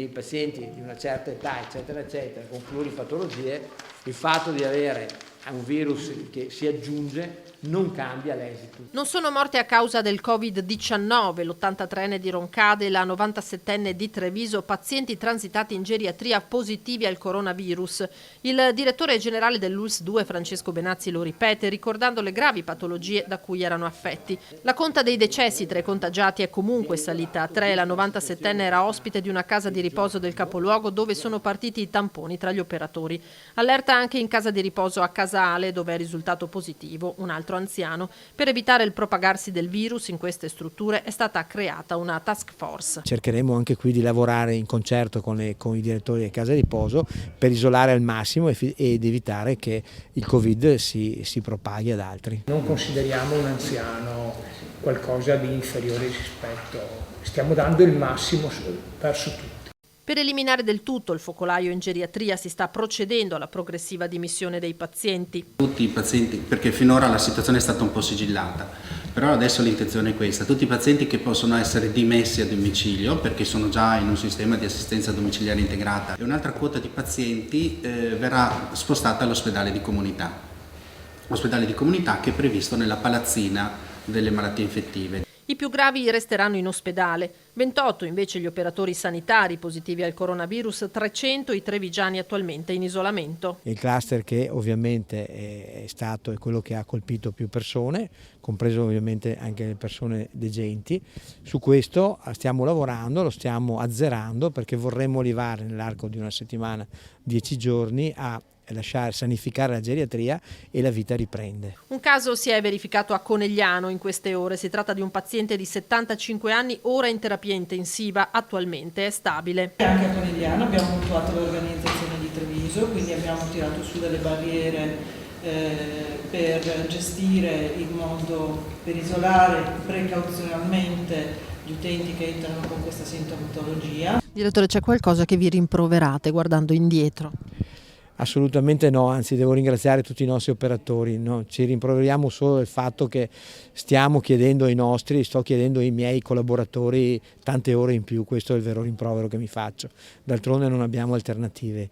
nei pazienti di una certa età, eccetera, eccetera, con pluripatologie, il fatto di avere un virus che si aggiunge non cambia l'esito. Non sono morte a causa del Covid-19, l'83enne di Roncade e la 97enne di Treviso, pazienti transitati in geriatria positivi al coronavirus. Il direttore generale dell'ULSS 2, Francesco Benazzi, lo ripete, ricordando le gravi patologie da cui erano affetti. La conta dei decessi tra i contagiati è comunque salita a 3. La 97enne era ospite di una casa di riposo del capoluogo dove sono partiti i tamponi tra gli operatori. Allerta anche in casa di riposo a Casale, dove è risultato positivo un altro anziano. Per evitare il propagarsi del virus in queste strutture è stata creata una task force. Cercheremo anche qui di lavorare in concerto con i direttori delle case di riposo per isolare al massimo ed evitare che il Covid si propaghi ad altri. Non consideriamo un anziano qualcosa di inferiore rispetto, stiamo dando il massimo verso tutti. Per eliminare del tutto il focolaio in geriatria si sta procedendo alla progressiva dimissione dei pazienti. Tutti i pazienti, perché finora la situazione è stata un po' sigillata, però adesso l'intenzione è questa: tutti i pazienti che possono essere dimessi a domicilio perché sono già in un sistema di assistenza domiciliare integrata, e un'altra quota di pazienti verrà spostata all'ospedale di comunità. L'ospedale di comunità che è previsto nella palazzina delle malattie infettive. I più gravi resteranno in ospedale, 28 invece gli operatori sanitari positivi al coronavirus, 300 i trevigiani attualmente in isolamento. Il cluster che ovviamente è stato quello che ha colpito più persone, compreso ovviamente anche le persone degenti. Su questo stiamo lavorando, lo stiamo azzerando perché vorremmo arrivare nell'arco di una settimana, 10 giorni a lasciare sanificare la geriatria e la vita riprende. Un caso si è verificato a Conegliano in queste ore. Si tratta di un paziente di 75 anni, ora in terapia intensiva, attualmente è stabile. Anche a Conegliano abbiamo mutuato l'organizzazione di Treviso, quindi abbiamo tirato su delle barriere per gestire per isolare precauzionalmente gli utenti che entrano con questa sintomatologia. Direttore, c'è qualcosa che vi rimproverate guardando indietro? Assolutamente no, anzi devo ringraziare tutti i nostri operatori, no? Ci rimproveriamo solo del fatto che sto chiedendo ai miei collaboratori tante ore in più, questo è il vero rimprovero che mi faccio, d'altronde non abbiamo alternative.